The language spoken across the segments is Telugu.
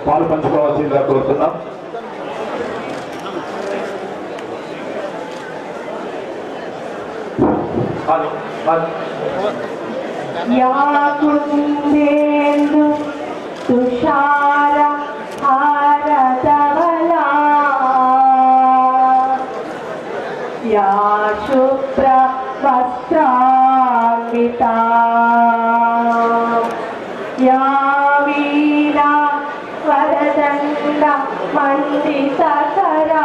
పాలు పంచుకోవాల్సిందిగా కోరుతున్నాం. యాకుందేందు తుషార హారధవలా యా శుభ్ర వస్త్రాన్వితా యా వీణా వరదండ మండితకరా.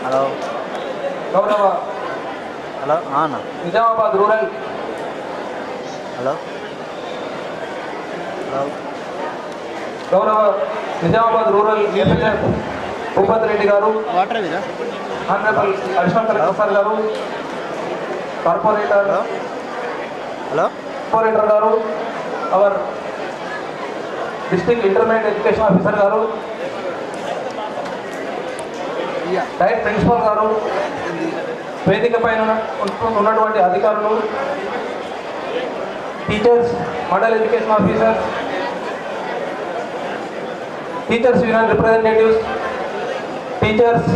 హలో గౌరవ హలో అన్న నిజామాబాద్ రూరల్ హలో హలో గౌరవ నిజామాబాద్ రూరల్ ఎమ్మెల్యే భూపత్ రెడ్డి గారు, వాటర్ ఇదా honourable additional collector sir garu, corporator hello corporator garu, our district intermediate education officer garu, direct principal garu, వేదిక పైన ఉన్నటువంటి అధికారులు, teachers, mandal education officers, teachers union representatives, teachers,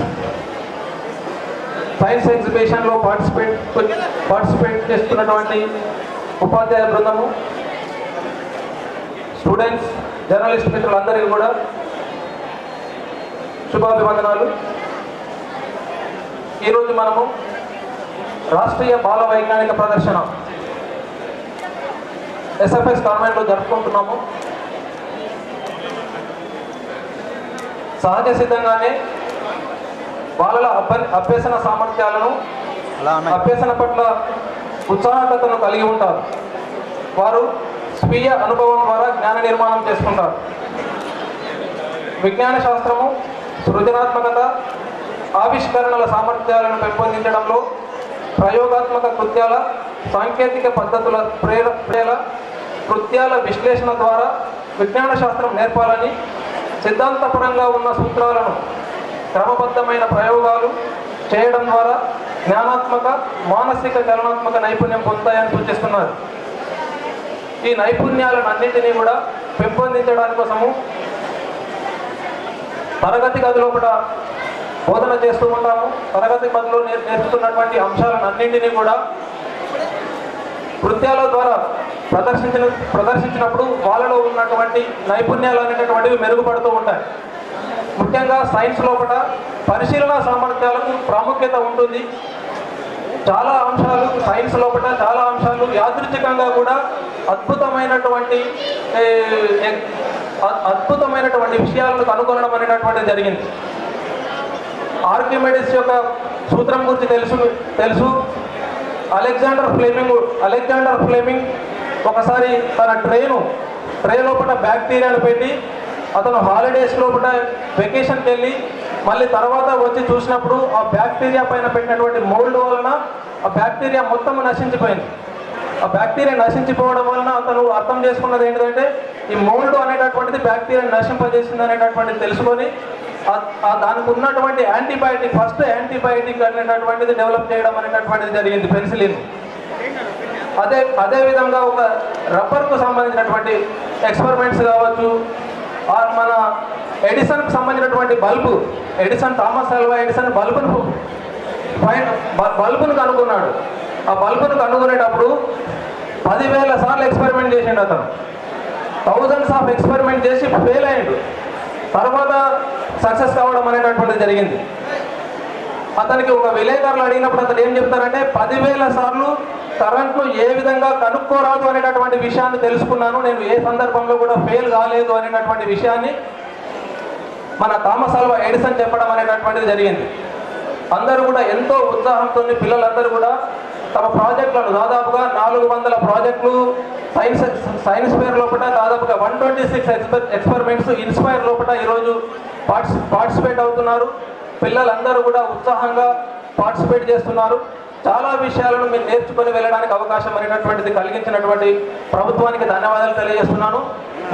science ఎగ్జిబిషన్లో పార్టిసిపేట్ చేస్తున్నటువంటి ఉపాధ్యాయ బృందము, స్టూడెంట్స్, జర్నలిస్ట్ మిత్రులందరికీ కూడా శుభాభివందనాలు. ఈరోజు మనము రాష్ట్రీయ బాల వైజ్ఞానిక ప్రదర్శన ఎస్ఎఫ్ఎస్ కాన్వెంట్లో జరుపుకుంటున్నాము. సహజ సిద్ధంగానే బాలల అభ్యసన సామర్థ్యాలను, అభ్యసన పట్ల ఉత్సాహకతను కలిగి ఉంటారు. వారు స్వీయ అనుభవం ద్వారా జ్ఞాన నిర్మాణం చేసుకుంటారు. విజ్ఞాన శాస్త్రము సృజనాత్మకత, ఆవిష్కరణల సామర్థ్యాలను పెంపొందించడంలో ప్రయోగాత్మక కృత్యాల, సాంకేతిక పద్ధతుల కృత్యాల విశ్లేషణ ద్వారా విజ్ఞాన శాస్త్రం నేర్పాలని, సిద్ధాంతపరంగా ఉన్న సూత్రాలను క్రమబద్ధమైన ప్రయోగాలు చేయడం ద్వారా జ్ఞానాత్మక, మానసిక, చలనాత్మక నైపుణ్యం పొందుతాయని సూచిస్తున్నారు. ఈ నైపుణ్యాలను అన్నింటినీ కూడా పెంపొందించడానికి కోసము తరగతి గదిలో కూడా బోధన చేస్తూ ఉంటాము. తరగతి గదిలో నేర్చుకున్నటువంటి అంశాలను అన్నింటినీ కూడా కృత్యాల ద్వారా ప్రదర్శించినప్పుడు వాళ్ళలో ఉన్నటువంటి నైపుణ్యాలు అనేటటువంటివి మెరుగుపడుతూ ఉంటాయి. ముఖ్యంగా సైన్స్ లోపల పరిశీలన సామర్థ్యాలకు ప్రాముఖ్యత ఉంటుంది. చాలా అంశాలు సైన్స్ లోపల చాలా అంశాలు యాదృచ్ఛికంగా కూడా అద్భుతమైనటువంటి విషయాలను కనుగొనడం అనేటటువంటిది జరిగింది. ఆర్కిమెడిస్ యొక్క సూత్రం గురించి తెలుసు. అలెగ్జాండర్ ఫ్లెమింగ్ ఒకసారి తన ట్రే లోపల బ్యాక్టీరియాను పెట్టి అతను హాలిడేస్ లోపల వెకేషన్కి వెళ్ళి మళ్ళీ తర్వాత వచ్చి చూసినప్పుడు ఆ బ్యాక్టీరియా పైన పెట్టినటువంటి మోల్డ్ వలన ఆ బ్యాక్టీరియా మొత్తం నశించిపోయింది. ఆ బ్యాక్టీరియా నశించిపోవడం వలన అతను అర్థం చేసుకున్నది ఏంటంటే ఈ మోల్డ్ అనేటటువంటిది బ్యాక్టీరియాని నశింపజేసింది అనేటటువంటిది తెలుసుకొని దానికి ఉన్నటువంటి ఫస్ట్ యాంటీబయాటిక్ అనేటటువంటిది డెవలప్ చేయడం అనేటటువంటిది జరిగింది, పెన్సిలిన్. అదే విధంగా ఒక రబ్బర్కు సంబంధించినటువంటి ఎక్స్పెరిమెంట్స్ కావచ్చు, మన ఎడిసన్కు సంబంధించినటువంటి థామస్ ఆల్వా ఎడిసన్ బల్బును కనుగొన్నాడు. ఆ బల్బును కనుగొనేటప్పుడు 10,000 సార్లు ఎక్స్పెరిమెంట్ చేసిండు. అతను థౌజండ్స్ ఆఫ్ ఎక్స్పెరిమెంట్ చేసి ఫెయిల్ అయ్యాడు. తర్వాత సక్సెస్ కావడం అనేటటువంటిది జరిగింది. అతనికి ఒక విలేకరులు అడిగినప్పుడు అతను ఏం చెప్తారంటే 10,000 సార్లు కరెంట్ను ఏ విధంగా కనుక్కోరాదు అనేటటువంటి విషయాన్ని తెలుసుకున్నాను, నేను ఏ సందర్భంలో కూడా ఫెయిల్ కాలేదు అనేటటువంటి విషయాన్ని మన థామస్ ఆల్వా ఎడిసన్ చెప్పడం అనేటటువంటిది జరిగింది. అందరూ కూడా ఎంతో ఉత్సాహంతో పిల్లలందరూ కూడా తమ ప్రాజెక్టులను దాదాపుగా 400 ప్రాజెక్టులు సైన్స్ ఫేర్ లోపల దాదాపుగా 126 ఎక్స్పెరిమెంట్స్ ఇన్స్పైర్ లోపల ఈరోజు పార్టిసిపేట్ అవుతున్నారు. పిల్లలందరూ కూడా ఉత్సాహంగా పార్టిసిపేట్ చేస్తున్నారు. చాలా విషయాలను మీరు నేర్చుకొని వెళ్ళడానికి అవకాశం అనేటటువంటిది కలిగించినటువంటి ప్రభుత్వానికి ధన్యవాదాలు తెలియజేస్తున్నాను.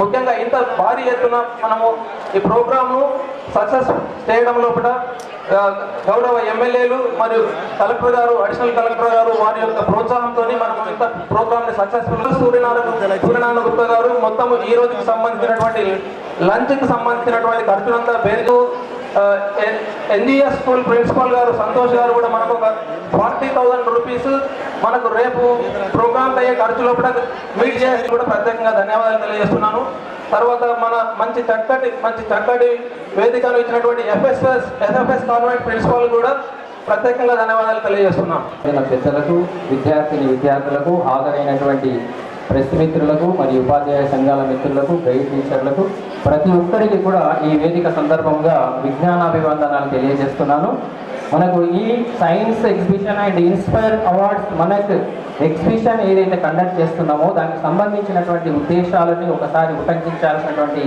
ముఖ్యంగా ఇంత భారీ ఎత్తున మనము ఈ ప్రోగ్రామ్ను సక్సెస్ చేయడం లోపల గౌరవ ఎమ్మెల్యేలు మరియు కలెక్టర్ గారు, అడిషనల్ కలెక్టర్ గారు వారి యొక్క ప్రోత్సాహంతో మనం ఇంత ప్రోగ్రామ్ని సక్సెస్ఫుల్. సూర్యనారాయణ గుప్తా గారు మొత్తం ఈ రోజుకి సంబంధించినటువంటి లంచ్కి సంబంధించినటువంటి ఖర్చులంతా పేరు ఎన్జిఎస్ స్కూల్ ప్రిన్సిపాల్ గారు సంతోష్ గారు కూడా మనకు ఒక 40,000 రూపీస్ మనకు రేపు ప్రోగ్రామ్ అయ్యే ఖర్చులో కూడా మీట్ చేసి కూడా ప్రత్యేకంగా ధన్యవాదాలు తెలియజేస్తున్నాను. తర్వాత మన మంచి చక్కటి వేదికను ఇచ్చినటువంటి ఎస్ఎఫ్ఎస్ కాన్వెంట్ ప్రిన్సిపాల్ కూడా ప్రత్యేకంగా ధన్యవాదాలు తెలియజేస్తున్నాం. పెద్దలకు, విద్యార్థులకు, హాజరైనటువంటి ప్రెస్ మిత్రులకు మరియు ఉపాధ్యాయ సంఘాల మిత్రులకు, గైడ్ టీచర్లకు, ప్రతి ఒక్కరికి కూడా ఈ వేదిక సందర్భంగా విజ్ఞానాభివందనాలు తెలియజేస్తున్నాను. మనకు ఈ science exhibition and inspire awards మనకు ఎగ్జిబిషన్ ఏదైతే కండక్ట్ చేస్తున్నామో దానికి సంబంధించినటువంటి ఉద్దేశాలని ఒకసారి ఉటంకించాల్సినటువంటి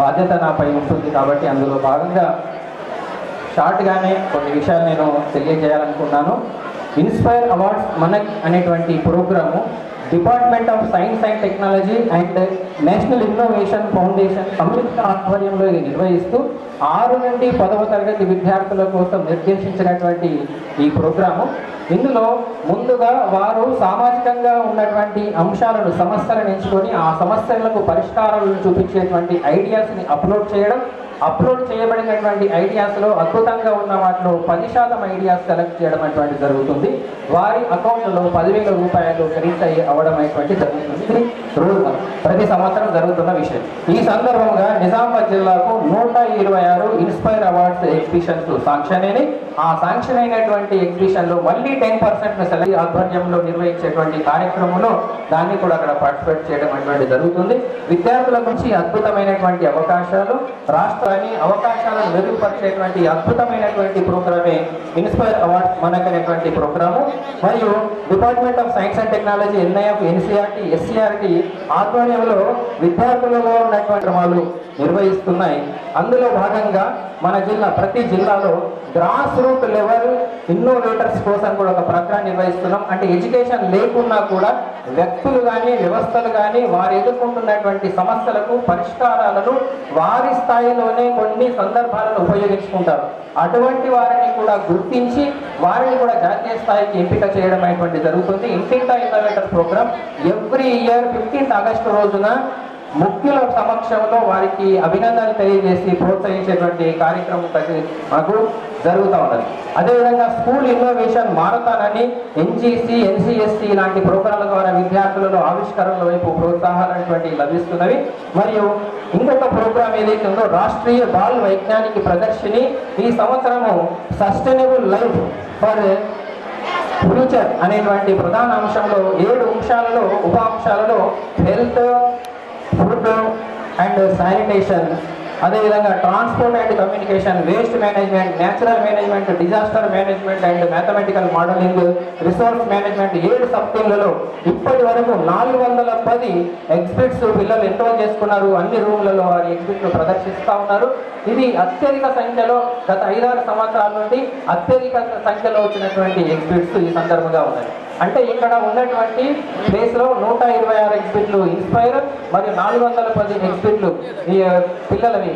బాధ్యత నాపై ఉంటుంది. కాబట్టి అందులో భాగంగా షార్ట్గానే కొన్ని విషయాలు నేను తెలియజేయాలనుకున్నాను. ఇన్స్పైర్ అవార్డ్స్ మనక్ అనేటువంటి programme department of science and technology and national innovation foundation సంయుక్త ఆధ్వర్యంలో ఇది నిర్వహిస్తూ 6 నుండి 10వ తరగతి విద్యార్థుల కోసం నిర్దేశించినటువంటి ఈ ప్రోగ్రాము. ఇందులో ముందుగా వారు సామాజికంగా ఉన్నటువంటి అంశాలను, సమస్యలను ఎంచుకొని ఆ సమస్యలకు పరిష్కారాలను చూపించేటువంటి ఐడియాస్ని అప్లోడ్ చేయబడినటువంటి ఐడియాస్లో అద్భుతంగా ఉన్న వాటిలో 10% ఐడియాస్ సెలెక్ట్ చేయడం అనేటువంటి జరుగుతుంది. వారి అకౌంట్లో 10,000 రూపాయలు క్రెడిట్ అవ్వడం అనేటువంటి జరుగుతుంది. ఇది ప్రతి సంవత్సరం జరుగుతున్న విషయం. ఈ సందర్భంగా నిజామాబాద్ జిల్లాకు 126 ఇన్స్పైర్ అవార్డ్స్ ఎగ్జిబిషన్స్ శాంక్షన్ అయినాయి. ఆ శాంక్షన్ అయినటువంటి ఎగ్జిబిషన్లో మళ్ళీ 10% సెలెక్ట్ ఆధ్వర్యంలో నిర్వహించేటువంటి కార్యక్రమంలో దాన్ని కూడా అక్కడ పార్టిసిపేట్ చేయడం అనేటువంటి జరుగుతుంది. విద్యార్థుల నుంచి అద్భుతమైనటువంటి అవకాశాలు, రాష్ట్రాన్ని అవకాశాలను మెరుగుపరిచేటువంటి అద్భుతమైనటువంటి ప్రోగ్రామే ఇన్స్పైర్ అవార్డ్స్ మనకు అనేటువంటి ప్రోగ్రాము. మరియు department of science and technology, NIF, NCERT, SCERT ఆధ్వర్యంలో విద్యార్థులలో ఉన్నటువంటి క్రమాలు నిర్వహిస్తున్నాయి. అందులో భాగంగా మన ప్రతి జిల్లాలో గ్రాస్ రూట్ లెవెల్ ఇన్నోవేటర్స్ కోసం కూడా ఒక ప్రోగ్రాం నిర్వహిస్తున్నాం. అంటే ఎడ్యుకేషన్ లేకున్నా కూడా వ్యక్తులు కానీ, వ్యవస్థలు కానీ వారు ఎదుర్కొంటున్నటువంటి సమస్యలకు పరిష్కారాలను వారి స్థాయిలోనే కొన్ని సందర్భాలను ఉపయోగించుకుంటారు. అటువంటి వారిని కూడా గుర్తించి వారిని కూడా జాతీయ స్థాయికి ఎంపిక చేయడం అనేటువంటి జరుగుతుంది. ఇంటింటా innovator program every year 15th August రోజున ముఖ్యుల సమక్షంలో వారికి అభినందనలు తెలియజేసి ప్రోత్సహించేటువంటి కార్యక్రమం మనకు జరుగుతూ ఉన్నది. అదేవిధంగా స్కూల్ ఇన్నోవేషన్ మారథాన్ అని ఎన్జీసీ, ఎన్సీఎస్టీ లాంటి ప్రోగ్రాంల ద్వారా విద్యార్థులలో ఆవిష్కరణల వైపు ప్రోత్సాహాలు లభిస్తున్నవి. మరియు ఇంకొక ప్రోగ్రాం ఏదైతే ఉందో రాష్ట్రీయ బాల్ వైజ్ఞానిక ప్రదర్శిని ఈ సంవత్సరము సస్టైనబుల్ లైఫ్ ఫర్ ఫ్యూచర్ అనేటువంటి ప్రధాన అంశంలో 7 అంశాలలో, ఉప అంశాలలో హెల్త్, ఫుడ్ అండ్ శానిటేషన్, అదేవిధంగా transport and communication, waste management, natural management, disaster management and mathematical modelling, resource management 7 సబ్జెక్టులలో ఇప్పటి వరకు 410 ఎగ్జిబిట్స్ పిల్లలు ఎన్రోల్ చేసుకున్నారు. అన్ని రూమ్లలో వారి ఎగ్జిబిట్లు ప్రదర్శిస్తూ ఉన్నారు. ఇది అత్యధిక సంఖ్యలో గత 5-6 సంవత్సరాల నుండి అత్యధిక సంఖ్యలో వచ్చినటువంటి ఎగ్జిబిట్స్ ఈ సందర్భంగా ఉన్నాయి. అంటే ఇక్కడ ఉన్నటువంటి ప్లేస్లో 126 ఎగ్జిబిట్లు ఇన్స్పైర్ మరియు 410 ఎగ్జిబిట్లు ఈ పిల్లలవి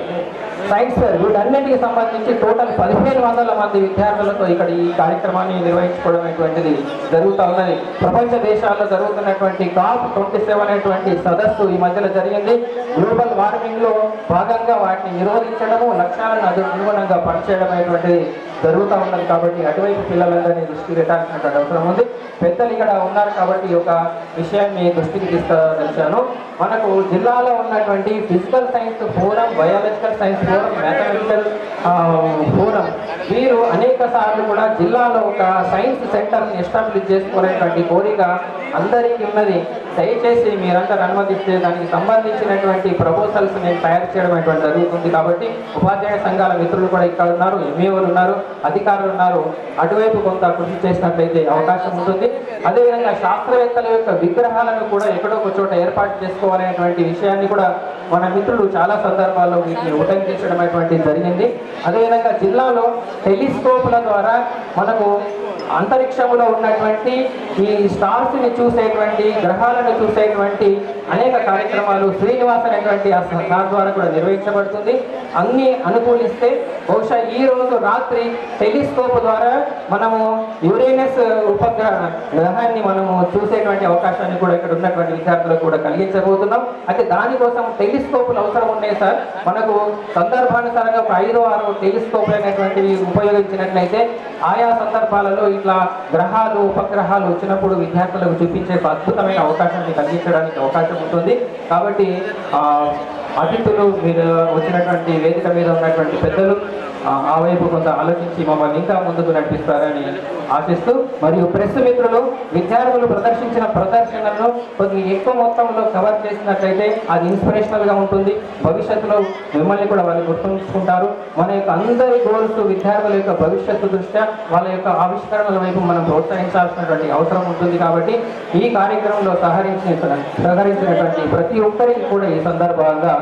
సైన్స్ ఫేర్, వీటన్నిటికి సంబంధించి టోటల్ 1,500 మంది విద్యార్థులతో ఇక్కడ ఈ కార్యక్రమాన్ని నిర్వహించుకోవడం అనేటువంటిది జరుగుతూ ఉన్నది. ప్రపంచ దేశాల్లో జరుగుతున్నటువంటి COP27 అనేటువంటి సదస్సు ఈ మధ్యలో జరిగింది. గ్లోబల్ వార్మింగ్లో భాగంగా వాటిని నిరోధించడము, లక్ష్యాలను అనుగుణంగా పనిచేయడం అనేటువంటిది జరుగుతూ ఉన్నది. కాబట్టి అటువైపు పిల్లలందరినీ దృష్టికి పెట్టాల్సినటువంటి అవసరం ఉంది. పెద్దలు ఇక్కడ ఉన్నారు కాబట్టి ఒక విషయాన్ని దృష్టికి తీసుకొచ్చాను. మనకు జిల్లాలో ఉన్నటువంటి physical science forum, biological science forum, mathematical forum వీరు అనేక సార్లు కూడా జిల్లాలో ఒక సైన్స్ సెంటర్ని ఎస్టాబ్లిష్ చేసుకోవాలనేటువంటి కోరిక అందరికీ ఉన్నది. దయచేసి మీరందరూ అనుమతిస్తే దానికి సంబంధించినటువంటి ప్రపోజల్స్ నేను తయారు చేయడం అనేటువంటి జరుగుతుంది. కాబట్టి ఉపాధ్యాయ సంఘాల మిత్రులు కూడా ఇక్కడ ఉన్నారు, ఎంఈఓలు ఉన్నారు, అధికారులు ఉన్నారు. అటువైపు కొంత కృషి చేసినట్లయితే అవకాశం ఉంటుంది. అదేవిధంగా శాస్త్రవేత్తల యొక్క విగ్రహాలను కూడా ఎక్కడో ఒక చోట ఏర్పాటు చేసుకోవాలనేటువంటి విషయాన్ని కూడా మన మిత్రులు చాలా సందర్భాల్లో వీటిని ఉటంకించడం అనేటువంటి జరిగింది. అదేవిధంగా జిల్లాలో టెలిస్కోప్ల ద్వారా మనకు అంతరిక్షంలో ఉన్నటువంటి ఈ స్టార్స్ని చూసేటువంటి, గ్రహాలను చూసేటువంటి అనేక కార్యక్రమాలు శ్రీనివాస్ అనేటువంటి ఆ సార్ ద్వారా కూడా నిర్వహించబడుతుంది. అన్ని అనుకూలిస్తే బహుశా ఈ రోజు రాత్రి టెలిస్కోప్ ద్వారా మనము యురేనస్ గ్రహాన్ని మనము చూసేటువంటి అవకాశాన్ని కూడా ఇక్కడ ఉన్నటువంటి విద్యార్థులకు కూడా కలిగించబోతున్నాం. అయితే దానికోసం టెలిస్కోపులు అవసరం ఉన్నాయి సార్. మనకు సందర్భానుసారంగా ఒక 5-6 టెలిస్కోపులు అనేటువంటివి ఉపయోగించినట్లయితే ఆయా సందర్భాలలో ఇట్లా గ్రహాలు ఉపగ్రహాలు వచ్చినప్పుడు విద్యార్థులకు చూపించే అద్భుతమైన అవకాశాన్ని కలిగించడానికి అవకాశం ఉంటుంది. కాబట్టి అతిథులు మీరు వచ్చినటువంటి వేదిక మీద ఉన్నటువంటి పెద్దలు ఆ వైపు కొంత ఆలోచించి మమ్మల్ని ఇంకా ముందుకు నడిపిస్తారని ఆశిస్తూ, మరియు ప్రెస్ మిత్రులు విద్యార్థులు ప్రదర్శించిన ప్రదర్శనలను కొద్ది ఎక్కువ మొత్తంలో కవర్ చేసినట్లయితే అది ఇన్స్పిరేషనల్గా ఉంటుంది. భవిష్యత్తులో మిమ్మల్ని కూడా వాళ్ళు గుర్తుంచుకుంటారు. మన యొక్క అందరి గోల్స్ విద్యార్థుల యొక్క భవిష్యత్తు దృష్ట్యా వాళ్ళ యొక్క ఆవిష్కరణల వైపు మనం ప్రోత్సహించాల్సినటువంటి అవసరం ఉంటుంది. కాబట్టి ఈ కార్యక్రమంలో సహకరించినటువంటి ప్రతి ఒక్కరికి కూడా ఈ సందర్భంగా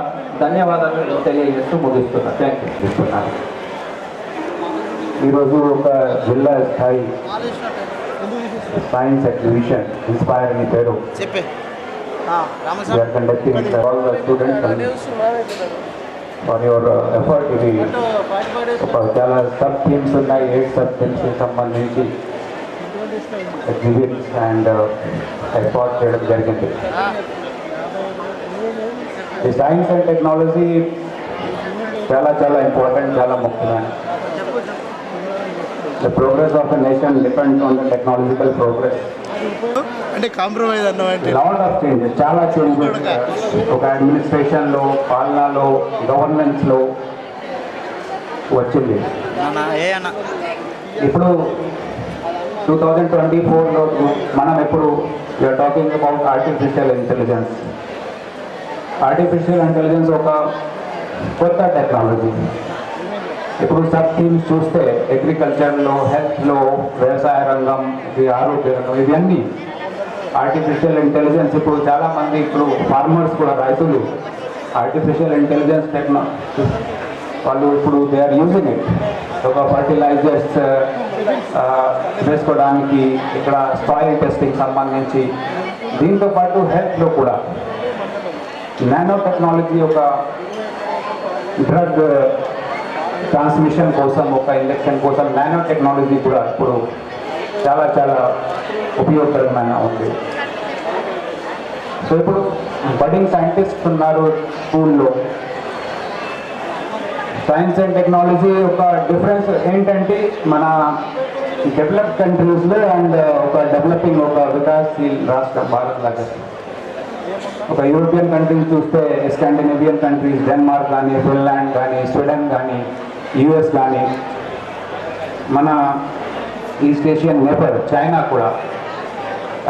ధన్యవాదాలు తెలియజేస్తూ ముగిస్తున్నాను. Thank you. ఈరోజు ఒక జిల్లా స్థాయి సైన్స్ ఎగ్జిబిషన్ ఇన్స్పైర్ అని పేరు we are conducting with all the students and for your effort. ఇది చాలా సబ్ థీమ్స్ ఉన్నాయి, 8 సబ్ థీమ్స్ సంబంధించి ఎగ్జిబిట్స్ అండ్ ఎక్స్పోర్ట్ చేయడం జరిగింది. ఈ సైన్స్ అండ్ టెక్నాలజీ చాలా చాలా ఇంపార్టెంట్, చాలా ముఖ్యమైన. The progress of a nation depends on the technological progress. అంటే కాంప్రమైజ్ అన్నమాట. Lot of changes, చాలా చేంజెస్ ఒక అడ్మినిస్ట్రేషన్లో, పాలనలో, గవర్నెన్స్లో వచ్చింది. ఇప్పుడు 2024లో మనం ఎప్పుడు we're talking about artificial intelligence. Artificial intelligence ఒక కొత్త టెక్నాలజీ. ఇప్పుడు సబ్ థీమ్స్ చూస్తే అగ్రికల్చర్లో, హెల్త్లో, వ్యవసాయ రంగం, ఆరోగ్య రంగం, ఇవన్నీ ఆర్టిఫిషియల్ ఇంటెలిజెన్స్. ఇప్పుడు చాలామంది ఇప్పుడు ఫార్మర్స్ కూడా, రైతులు ఆర్టిఫిషియల్ ఇంటెలిజెన్స్ టెక్నాలజీ వాళ్ళు ఇప్పుడు దే ఆర్ యూజింగ్ ఇట్. ఒక ఫర్టిలైజర్స్ వేసుకోవడానికి, ఇక్కడ సాయిల్ టెస్టింగ్ సంబంధించి, దీంతోపాటు హెల్త్లో కూడా నానో టెక్నాలజీ, ఒక డ్రగ్ ట్రాన్స్మిషన్ కోసం, ఒక ఇంజెక్షన్ కోసం నానో టెక్నాలజీ కూడా ఇప్పుడు చాలా చాలా ఉపయోగకరమైన ఉంది. సో ఇప్పుడు బడింగ్ సైంటిస్ట్ ఉన్నారు స్కూల్లో. సైన్స్ అండ్ టెక్నాలజీ ఒక డిఫరెన్స్ ఏంటంటే మన డెవలప్డ్ కంట్రీస్లో అండ్ ఒక డెవలపింగ్, ఒక వికాసశీల్ రాష్ట్రం భారత్ లాగా. ఒక యూరోపియన్ కంట్రీస్ చూస్తే స్కాండినేవియన్ కంట్రీస్, డెన్మార్క్ కానీ, ఫిన్లాండ్ కానీ, స్వీడన్ కానీ, యుఎస్ కానీ, మన ఈస్ట్ ఏషియన్ నేబర్ చైనా కూడా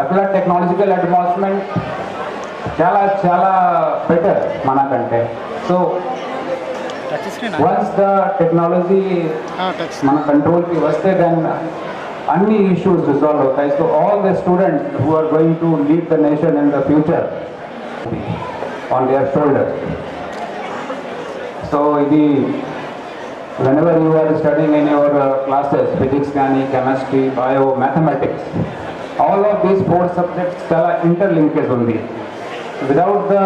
అట్లా టెక్నాలజికల్ అడ్వాన్స్మెంట్ చాలా చాలా బెటర్ మనకంటే. సో వన్స్ ద టెక్నాలజీ మన కంట్రోల్కి వస్తే దెన్ అన్ని ఇష్యూస్ రిజాల్వ్ అవుతాయి. So all the students who are going to lead the nation in the future on their shoulders. So whenever you are studying in your classes, physics, chemistry, bio, mathematics, all of these 4 subjects are interlinked only. Without the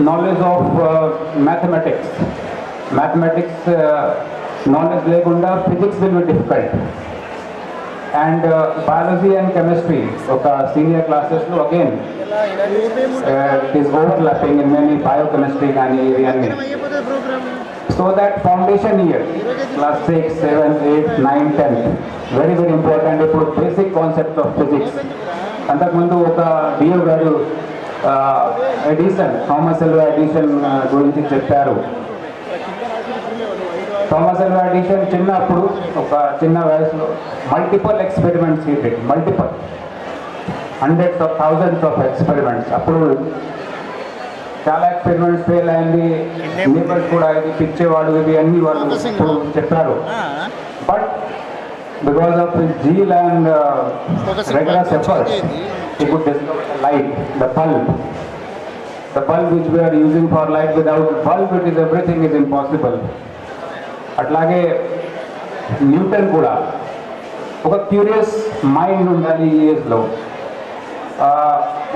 knowledge of mathematics knowledge legunda, physics will be difficult. And biology and chemistry, okay, senior classes lo again it is overlapping in many biochemistry and so that foundation year class 6, 7, 8, 9, 10 very very important for basic concepts of physics. అంతకుముందు ఒక డియో గారు ఎడిసన్, థామస్ అల్వా ఎడిసన్ గురించి చెప్పారు. థామస్ అల్వా ఎడిసన్ చిన్నప్పుడు, ఒక చిన్న వయసులో మల్టిపుల్ ఎక్స్పెరిమెంట్స్ చేశాడు. Multiple hundreds of thousands of experiments. అప్పుడు చాలా ఎక్స్పెరిమెంట్స్ ఫెయిల్ అయింది. నేబర్స్ కూడా ఇది పిచ్చేవాడు, ఇవి అన్ని వాళ్ళు చెప్పారు. But because of his zeal and rigorous effort he could discover the light, the bulb which we are using for light. Without bulb it is everything is impossible. అట్లాగే న్యూటన్ కూడా ఒక క్యూరియస్ మైండ్ ఉండాలి ఈ ఏజ్లో.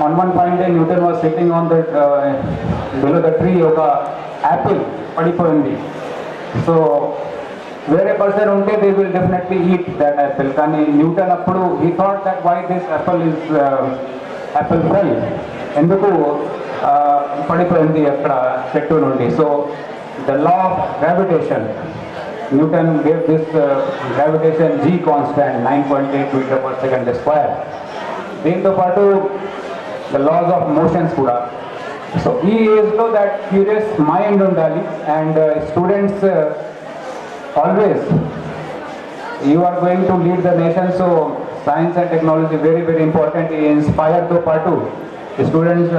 on one fine day Newton was sitting on the below the tree of a apple పడిపోయింది. So where a person unte they will definitely eat that apple. కానీ న్యూటన్ అప్పుడు he thought that why this apple fell, ఎందుకు పడిపోయింది అక్కడ చెట్టు నుండి. So the law of gravitation, Newton gave this gravitation g constant 9.8 meter per second square. దీంతో పాటు the laws of motions కూడా. సో ఈ ఏజ్లో దట్ క్యూరియస్ మైండ్ ఉండాలి. And students always you are going to lead the nation. So science and technology very very important. ఈ ఇన్స్పైర్తో పాటు స్టూడెంట్స్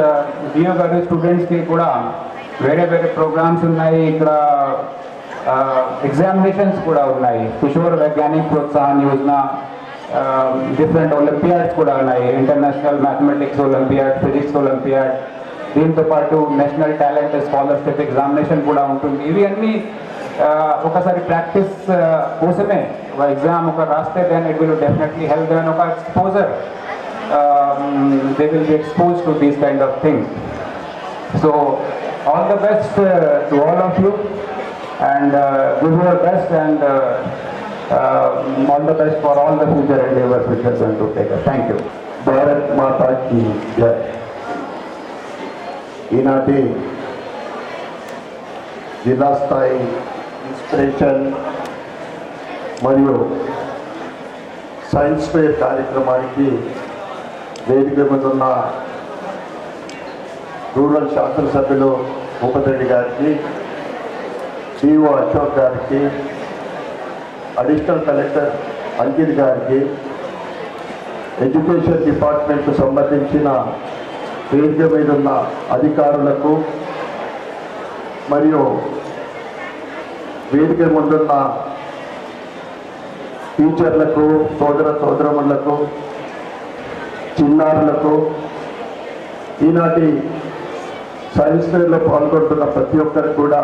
డిఓ గారు స్టూడెంట్స్కి కూడా వేరే వేరే ప్రోగ్రామ్స్ ఉన్నాయి. ఇక్కడ ఎగ్జామినేషన్స్ కూడా ఉన్నాయి. కిషోర్ వైజ్ఞానిక్ ప్రోత్సాహన్ యోజన, డిఫరెంట్ ఒలింపియాడ్స్ కూడా ఉన్నాయి. International mathematics olympiad, physics olympiad, దీంతో పాటు నేషనల్ టాలెంట్ స్కాలర్షిప్ ఎగ్జామినేషన్ కూడా ఉంటుంది. ఇవి అన్నీ ఒకసారి ప్రాక్టీస్ కోసమే ఎగ్జామ్ ఒక రాస్తే then it will definitely help then ఒక exposure, they will be expose to these kind of things. So all the best to all of you and give your best and all the best for all the future endeavors which are going to take us. Thank you. Bharat Mata కీ జై. ఈనాటి జిల్లా స్థాయి ఇన్స్పిరేషన్ మరియు సైన్స్ ఫేర్ కార్యక్రమానికి వేదిక మీద ఉన్న రూరల్ శాసనసభ్యులు భూపతిరెడ్డి గారికి, డిఓ అశోక్ గారికి, అడిషనల్ కలెక్టర్ అంకిత్ గారికి, ఎడ్యుకేషన్ డిపార్ట్మెంట్కు సంబంధించిన వేదిక మీద ఉన్న అధికారులకు మరియు వేదిక ముందున్న టీచర్లకు, సోదరమణులకు, చిన్నారులకు, ఈనాటి సైన్స్ ఫేర్లో పాల్గొంటున్న ప్రతి ఒక్కరికి కూడా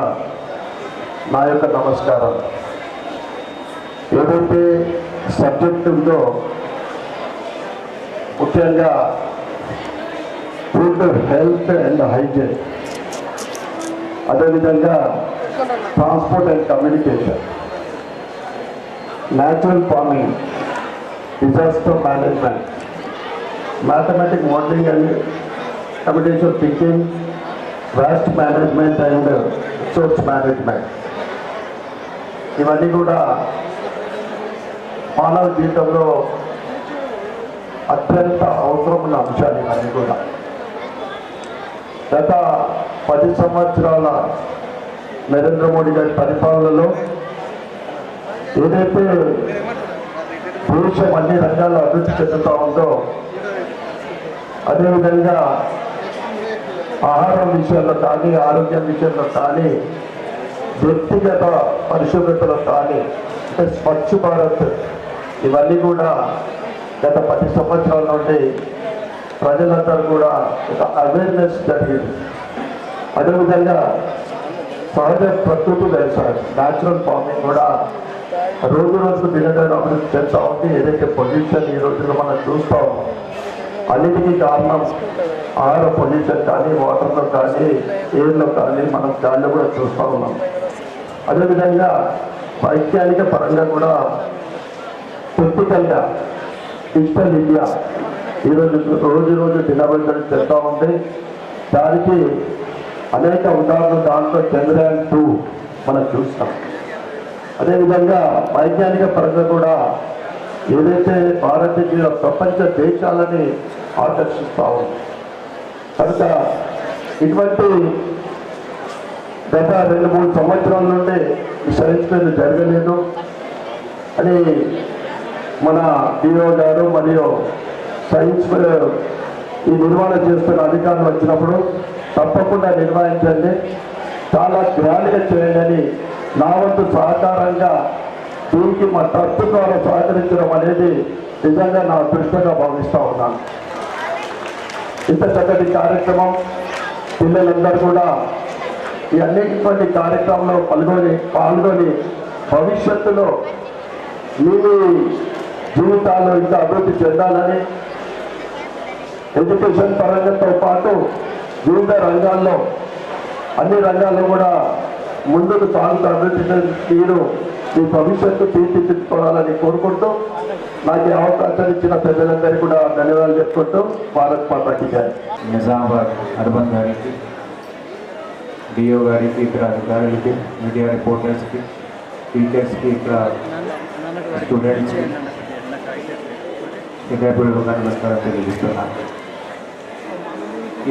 నా యొక్క నమస్కారం. ఏదైతే సబ్జెక్ట్ ఉందో ముఖ్యంగా ఫుడ్, హెల్త్ అండ్ హైజీన్, అదేవిధంగా transport and communication, natural farming, disaster management, mathematic modelling and computation thinking, waste management and resource management, ఇవన్నీ కూడా మానవ జీవితంలో అత్యంత అవసరం ఉన్న అంశాలు. ఇవన్నీ కూడా గత 10 సంవత్సరాల నరేంద్ర మోడీ గారి పరిపాలనలో ఏదైతే దేశం అన్ని రంగాల్లో అభివృద్ధి చెందుతూ ఉందో, అదేవిధంగా ఆహారం విషయంలో కానీ, ఆరోగ్యం విషయంలో కానీ, వ్యక్తిగత పరిశుభ్రతలో కానీ, అంటే స్వచ్ఛ భారత్, ఇవన్నీ కూడా గత 10 సంవత్సరాల నుండి ప్రజలందరూ కూడా ఒక అవేర్నెస్ జరిగింది. అదేవిధంగా సహజ ప్రకృతి వ్యవసాయం, న్యాచురల్ ఫార్మింగ్ కూడా రోజు రోజుకు దినదిన అభివృద్ధి చెందుతూ ఉంది. ఏదైతే పొల్యూషన్ ఈ రోజుల్లో మనం చూస్తూ ఉన్నాం, అన్నిటికీ కారణం ఆహార పొల్యూషన్ కానీ, వాటర్లో కానీ, ఎయిర్లో కానీ, మనం గాలిలో కూడా చూస్తూ ఉన్నాం. అదేవిధంగా వైజ్ఞానిక పరంగా కూడా టెక్నికల్గా డిజిటల్ ఇండియా ఈరోజు రోజు దినబద్ధం చెప్తూ ఉంది. దానికి అనేక ఉదాహరణలు, దాంట్లో చంద్రయాన్ 2 మనం చూస్తాం. అదేవిధంగా వైజ్ఞానిక పరంగా కూడా ఏదైతే భారతదేశ ప్రపంచ దేశాలని ఆకర్షిస్తూ ఉంది. కనుక ఇటువంటి గత 2-3 సంవత్సరాల నుండి ఈ సైన్స్ ఫేర్ జరగలేదు అని మన డిఓ గారు మరియు సైన్స్ ఫేర్ ఈ నిర్వహణ చేస్తున్న అధికారులు వచ్చినప్పుడు తప్పకుండా నిర్వహించండి, చాలా గ్రాండ్గా చేయండి అని నా వంతు సహకారంగా దీనికి మా ట్రస్ట్ ద్వారా సహకరించడం అనేది నిజంగా నా అదృష్టంగా భావిస్తూ ఉన్నాను. ఇంత చక్కటి కార్యక్రమం పిల్లలందరూ కూడా ఈ అన్నిటి కార్యక్రమంలో పాల్గొని భవిష్యత్తులో మీ జీవితాల్లో ఇంకా అభివృద్ధి చెందాలని, ఎడ్యుకేషన్ పరంగంతో పాటు వివిధ రంగాల్లో అన్ని రంగాల్లో కూడా ముందుకు సాగుతూ అభివృద్ధి మీరు మీ భవిష్యత్తు తీర్చిదిద్దుకోవాలని కోరుకుంటూ నాకు ఈ అవకాశం ఇచ్చిన ప్రజలందరికీ కూడా ధన్యవాదాలు చెప్పుకుంటూ భారత్ మాతాకి జై. నిజామాబాద్ అర్బన్ గారికి, డిఓ గారికి, ఇతర అధికారులకి, మీడియా రిపోర్టర్స్కి, టీచర్స్కి, ఇక్కడ స్టూడెంట్స్కి హృదయపూర్వక నమస్కారం తెలియజేస్తున్నాను.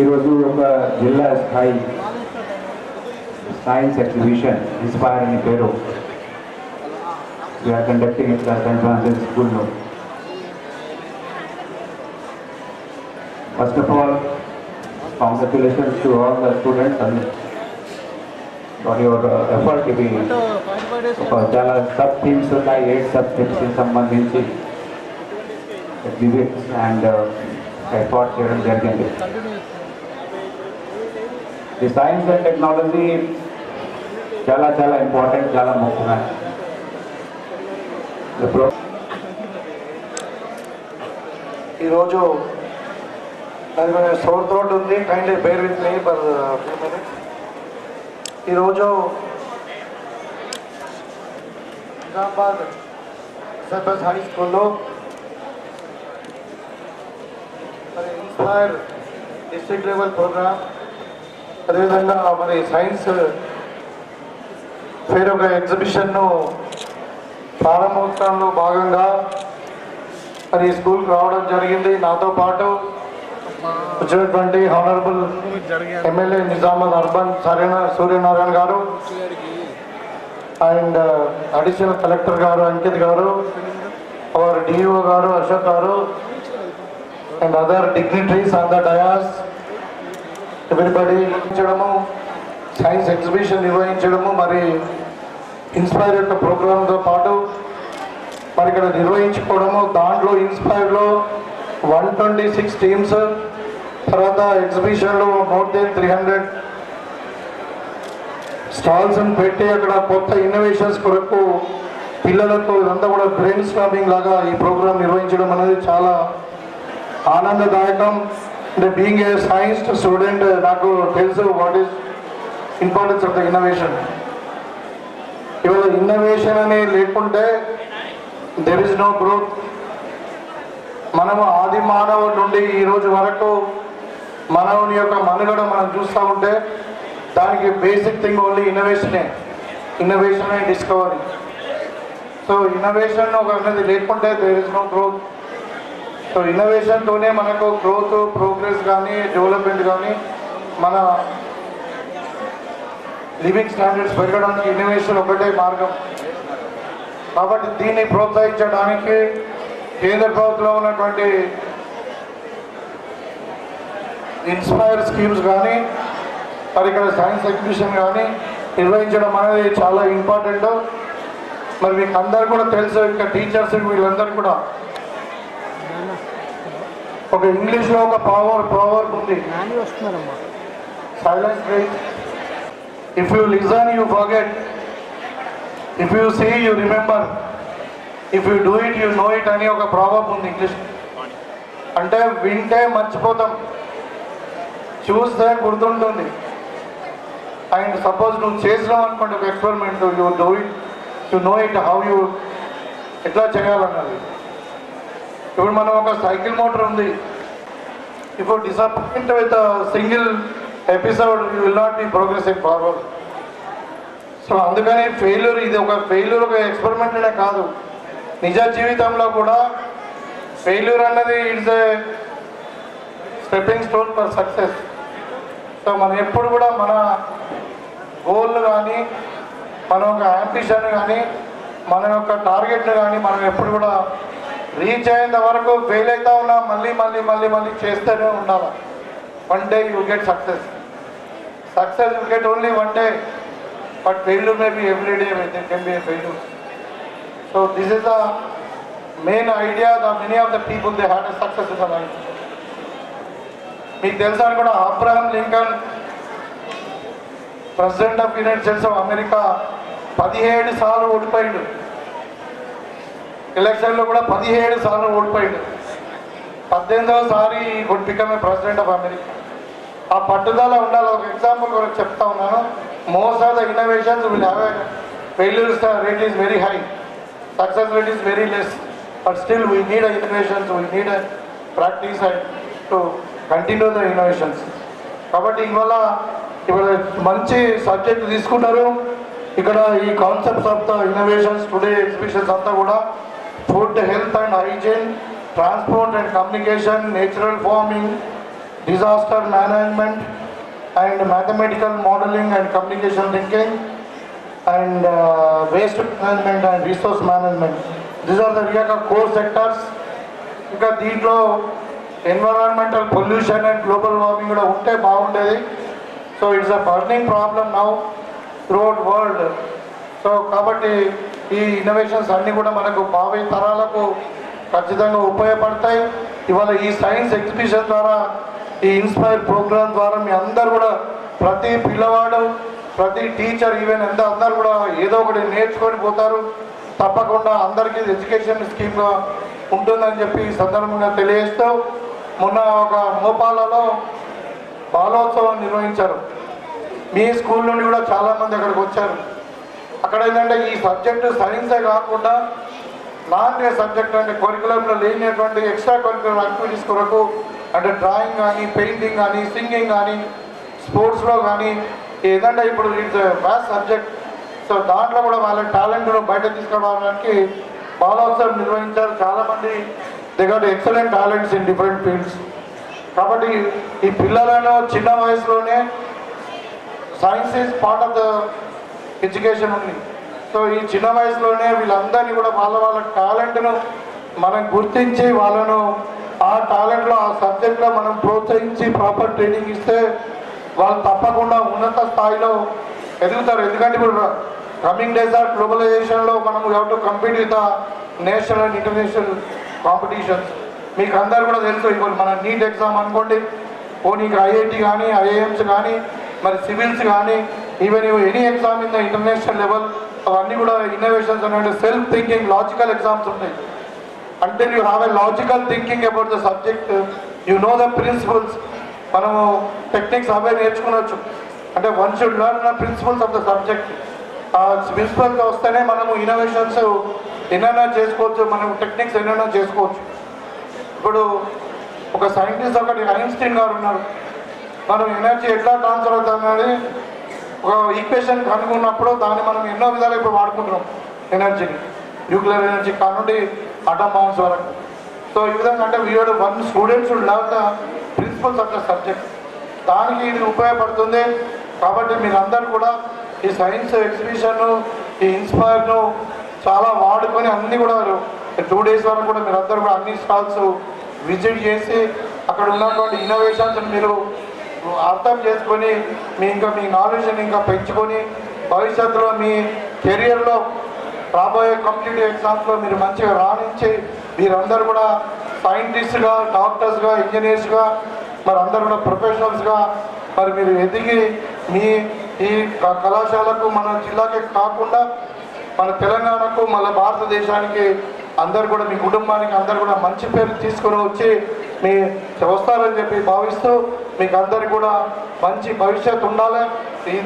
ఈరోజు ఒక జిల్లా స్థాయి సైన్స్ ఎగ్జిబిషన్ ఇన్స్పైర్ అనే పేరు వీఆర్ కండక్టింగ్ ఇక్కడ సెయింట్ ఫ్రాన్సిస్ స్కూల్లో. First of all congratulations to all the students and for your effort. ఇవి చాలా సబ్ థీమ్స్ ఉన్నాయి, 8 సబ్ థీమ్స్కి సంబంధించి ఎగ్జిబిట్స్ అండ్ ఎఫర్ట్ చేయడం జరిగింది. ఈ సైన్స్ అండ్ టెక్నాలజీ చాలా చాలా ఇంపార్టెంట్, చాలా ముఖ్యమైన. ఈరోజు అది సోర్ థ్రోట్ ఉంది, kindly bear with me for few minutes. ఈరోజు నిజామాబాద్ ఎస్ఎఫ్ఎస్ హై స్కూల్లో మరి ఇన్స్పైర్ డిస్ట్రిక్ట్ లెవెల్ ప్రోగ్రామ్, అదేవిధంగా మరి సైన్స్ ఫెయిర్ ఒక ఎగ్జిబిషన్ను ప్రారంభోత్సవంలో భాగంగా మరి ఈ స్కూల్కి రావడం జరిగింది. నాతో పాటు వచ్చినటువంటి honourable MLA Nizamabad urban Suryanarayana గారు అండ్ అడిషనల్ కలెక్టర్ గారు అంకిత్ గారు, hour DO garu Ashok garu and other dignitaries on the dais, everybody నిర్వహించడము, సైన్స్ ఎగ్జిబిషన్ నిర్వహించడము, మరి ఇన్స్పైర్ యొక్క ప్రోగ్రామ్తో పాటు మరి ఇక్కడ నిర్వహించుకోవడము. దాంట్లో ఇన్స్పైర్లో 126 టీమ్స్, తర్వాత ఎగ్జిబిషన్లో మోర్ దెన్ 300 స్టాల్స్ పెట్టి అక్కడ కొత్త ఇన్నోవేషన్స్ కొరకు పిల్లలకు ఇదంతా కూడా బ్రెయిన్ స్టార్మింగ్ లాగా ఈ ప్రోగ్రామ్ నిర్వహించడం అనేది చాలా ఆనందదాయకం. అంటే బీయింగ్ ఏ సైన్స్ స్టూడెంట్ నాకు తెలుసు what is importance of the innovation. ఇవాళ ఇన్నోవేషన్ అని లేకుంటే దెర్ ఇస్ నో గ్రోత్. మనము ఆది మానవుడి నుండి ఈరోజు వరకు మానవుని యొక్క మనుగడ మనం చూస్తూ ఉంటే దానికి బేసిక్ థింగ్ ఓన్లీ ఇన్నోవేషనే, innovation and discovery. So innovation ఒక అనేది లేకుంటే there is no growth. So ఇన్నోవేషన్తోనే మనకు గ్రోత్, ప్రోగ్రెస్ కానీ డెవలప్మెంట్ కానీ మన లివింగ్ స్టాండర్డ్స్ పెరగడానికి ఇన్నోవేషన్ ఒకటే మార్గం. కాబట్టి దీన్ని ప్రోత్సహించడానికి కేంద్ర ప్రభుత్వంలో ఉన్నటువంటి ఇన్స్పైర్ స్కీమ్స్ కానీ మరి ఇక్కడ సైన్స్ ఎగ్జిబిషన్ కానీ నిర్వహించడం అనేది చాలా ఇంపార్టెంట్. మరి మీకు అందరు కూడా తెలుసు, ఇంకా టీచర్స్ వీళ్ళందరూ కూడా ఒక ఇంగ్లీష్లో ఒక పవర్ ఉంది, silence break. If you listen you forget, if you see you remember, if you do it you know it అని ఒక ప్రావర్బ్ ఉంది ఇంగ్లీష్. అంటే వింటే మర్చిపోతాం, చూస్తే గుర్తుంటుంది. అండ్ సపోజ్ నువ్వు చేసినావు అనుకోండి ఒక experiment, you do it, you know it how you ఎట్లా చేయాలన్నది. ఇప్పుడు మనం ఒక సైకిల్ మోటార్ ఉంది, if you disappoint with single episode you will not be progressing forward. So అందుకని ఫెయిల్యూర్, ఇది ఒక ఫెయిల్యూర్ ఒక ఎక్స్పెరిమెంట్ అనే కాదు, నిజ జీవితంలో కూడా ఫెయిల్యూర్ అన్నది it's a stepping stone for success. So మనం ఎప్పుడు కూడా మన గోల్ను కానీ మన యొక్క యాంబిషన్ కానీ మన యొక్క టార్గెట్ను కానీ మనం ఎప్పుడు కూడా రీచ్ అయ్యేంత వరకు ఫెయిల్ అవుతా ఉన్నా మళ్ళీ మళ్ళీ మళ్ళీ మళ్ళీ చేస్తూనే ఉండాలి. One day you get success. Success you get only one day, but failure may be every day, there can be a failure. So this is the main idea that many of the people they had a success in the life. మీకు తెలుసా కూడా Abraham Lincoln president of United States of America 17 సార్లు ఓడిపోయిండు. ఎలక్షన్లో కూడా 17 సార్లు ఓడిపోయిండు. 18వ could become a president of America. ఆ పట్టుదల ఉండాలి. ఒక ఎగ్జాంపుల్ కూడా చెప్తా ఉన్నాను. Most of the innovations will have a failures rate is very high, success rate is very less. But still we need innovations, we need practice and to continue the innovations. కాబట్టి ఇవాళ మంచి సబ్జెక్ట్ తీసుకున్నారు. ఇక్కడ ఈ concepts of the innovations today exhibitions అంతా కూడా food, health and hygiene, transport and communication, natural farming, disaster management and mathematical modelling and communication thinking and waste management and resource management. These are the core sectors. ఇంకా దీంట్లో environmental pollution and global warming కూడా ఉంటే బాగుండేది. So it's a burning problem now throughout world. So కాబట్టి ఈ ఇన్నోవేషన్స్ అన్నీ కూడా మనకు భావి తరాలకు ఖచ్చితంగా ఉపయోగపడతాయి. ఇవాళ ఈ సైన్స్ ఎగ్జిబిషన్ ద్వారా, ఈ ఇన్స్పైర్ ప్రోగ్రామ్ ద్వారా మీ అందరు కూడా, ప్రతి పిల్లవాడు, ప్రతి టీచర్, ఈవెన్ అందరూ కూడా ఏదో ఒకటి నేర్చుకొని పోతారు. తప్పకుండా అందరికీ ఎడ్యుకేషన్ స్కీమ్గా ఉంటుందని చెప్పి ఈ సందర్భంగా తెలియజేస్తూ, మొన్న ఒక మోపాలలో బాలోత్సవం నిర్వహించారు. మీ స్కూల్ నుండి కూడా చాలామంది అక్కడికి వచ్చారు. అక్కడ ఏంటంటే ఈ సబ్జెక్టు సైన్సే కాకుండా నాన్ సబ్జెక్ట్ అంటే కరికులంలో లేనటువంటి ఎక్స్ట్రా కరికులర్ యాక్టివిటీస్ కొరకు, అంటే డ్రాయింగ్ కానీ, పెయింటింగ్ కానీ, సింగింగ్ కానీ, స్పోర్ట్స్లో కానీ, ఏదంటే ఇప్పుడు ఇట్స్ మ్యాథ్స్ సబ్జెక్ట్. సో దాంట్లో కూడా వాళ్ళ టాలెంట్ను బయట తీసుకురావడానికి బాలోత్సవం నిర్వహించారు. చాలామంది they got excellent talents in different fields. కాబట్టి ఈ పిల్లలను చిన్న వయసులోనే science is part of the education ఉంది. సో ఈ చిన్న వయసులోనే వీళ్ళందరినీ కూడా వాళ్ళ టాలెంట్ను మనం గుర్తించి, వాళ్ళను ఆ టాలెంట్లో, ఆ సబ్జెక్ట్లో మనం ప్రోత్సహించి ప్రాపర్ ట్రైనింగ్ ఇస్తే వాళ్ళు తప్పకుండా ఉన్నత స్థాయిలో ఎదుగుతారు. ఎందుకంటే ఇప్పుడు కమింగ్ డేస్ ఆర్ గ్లోబలైజేషన్లో మనం have to compete with the national and international competitions. మీకు అందరు కూడా తెలుసు, ఇప్పుడు మన నీట్ ఎగ్జామ్ అనుకోండి, నీకు ఐఐటి కానీ, ఐఐఎమ్స్ కానీ, మరి సివిల్స్ కానీ, even any exam in the international level, అవన్నీ కూడా ఇన్నోవేషన్స్ అనేవి సెల్ఫ్ థింకింగ్ లాజికల్ ఎగ్జామ్స్ ఉంటాయి. అంటే you have a logical thinking about the subject, you know the principles. మనము టెక్నిక్స్ అవే నేర్చుకోవచ్చు. అంటే one should learn the principles of the subject. ఆ ప్రిన్సిపల్గా వస్తేనే మనము ఇన్నోవేషన్స్ ఎన్నైనా చేసుకోవచ్చు, మనం టెక్నిక్స్ ఎన్నైనా చేసుకోవచ్చు. ఇప్పుడు ఒక సైంటిస్ట్ ఒకటి ఐన్స్టీన్ గారు ఉన్నారు. మనం ఎనర్జీ ఎట్లా ట్రాన్స్ఫర్ అవుతుందని ఒక ఈక్వేషన్ కనుగొన్నప్పుడు దాన్ని మనం ఎన్నో విధాలు ఇప్పుడు వాడుకుంటున్నాం. ఎనర్జీని, న్యూక్లియర్ ఎనర్జీ కానుండి అటమ్ బాంబ్స్ వరకు. సో ఈ విధంగా అంటే వీడు one students should learn the principles of the subject. దానికి ఇది ఉపయోగపడుతుంది. కాబట్టి మీరందరూ కూడా ఈ సైన్స్ ఎగ్జిబిషన్ను, ఈ ఇన్స్పైర్ను చాలా వాడుకొని అన్నీ కూడా 2 days వరకు కూడా మీరందరూ కూడా అన్ని స్టాల్స్ విజిట్ చేసి అక్కడ ఉన్నటువంటి ఇన్నోవేషన్స్ మీరు అర్థం చేసుకొని మీ నాలెడ్జ్ని ఇంకా పెంచుకొని భవిష్యత్తులో మీ కెరియర్లో రాబోయే కాంపిటేటివ్ ఎగ్జామ్స్లో మీరు మంచిగా రాణించి మీరందరూ కూడా సైంటిస్ట్గా, డాక్టర్స్గా, ఇంజనీర్స్గా, మరి అందరూ కూడా ప్రొఫెషనల్స్గా మరి మీరు ఎదిగి మీ ఈ కళాశాలకు, మన జిల్లాకే కాకుండా మన తెలంగాణకు, మన భారతదేశానికి అందరు కూడా, మీ కుటుంబానికి అందరు కూడా మంచి పేరు తీసుకొని వచ్చి మీ వస్తారని చెప్పి భావిస్తూ మీకు అందరికి కూడా మంచి భవిష్యత్తు ఉండాలి.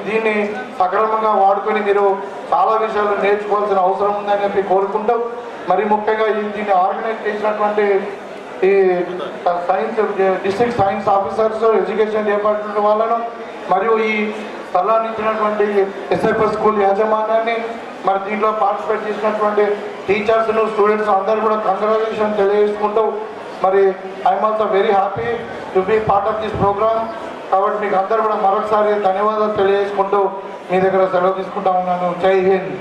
దీన్ని సక్రమంగా వాడుకొని మీరు చాలా విషయాలు నేర్చుకోవాల్సిన అవసరం ఉందని చెప్పి కోరుకుంటూ, మరి ముఖ్యంగా దీన్ని ఆర్గనైజ్ చేసినటువంటి ఈ science district science officers, education department వాళ్ళను, మరియు ఈ స్థలాన్ని ఇచ్చినటువంటి ఎస్ఎఫ్ఎస్ స్కూల్ యాజమాన్యాన్ని, మరి దీంట్లో పార్టిసిపేట్ చేసినటువంటి టీచర్స్ను, స్టూడెంట్స్ అందరూ కూడా కంగ్రాచులేషన్ తెలియజేసుకుంటూ, మరి I'm also very happy to be part of this program. కాబట్టి మీకు అందరూ కూడా మరొకసారి ధన్యవాదాలు తెలియజేసుకుంటూ మీ దగ్గర సెలవు తీసుకుంటా ఉన్నాను. జై హింద్.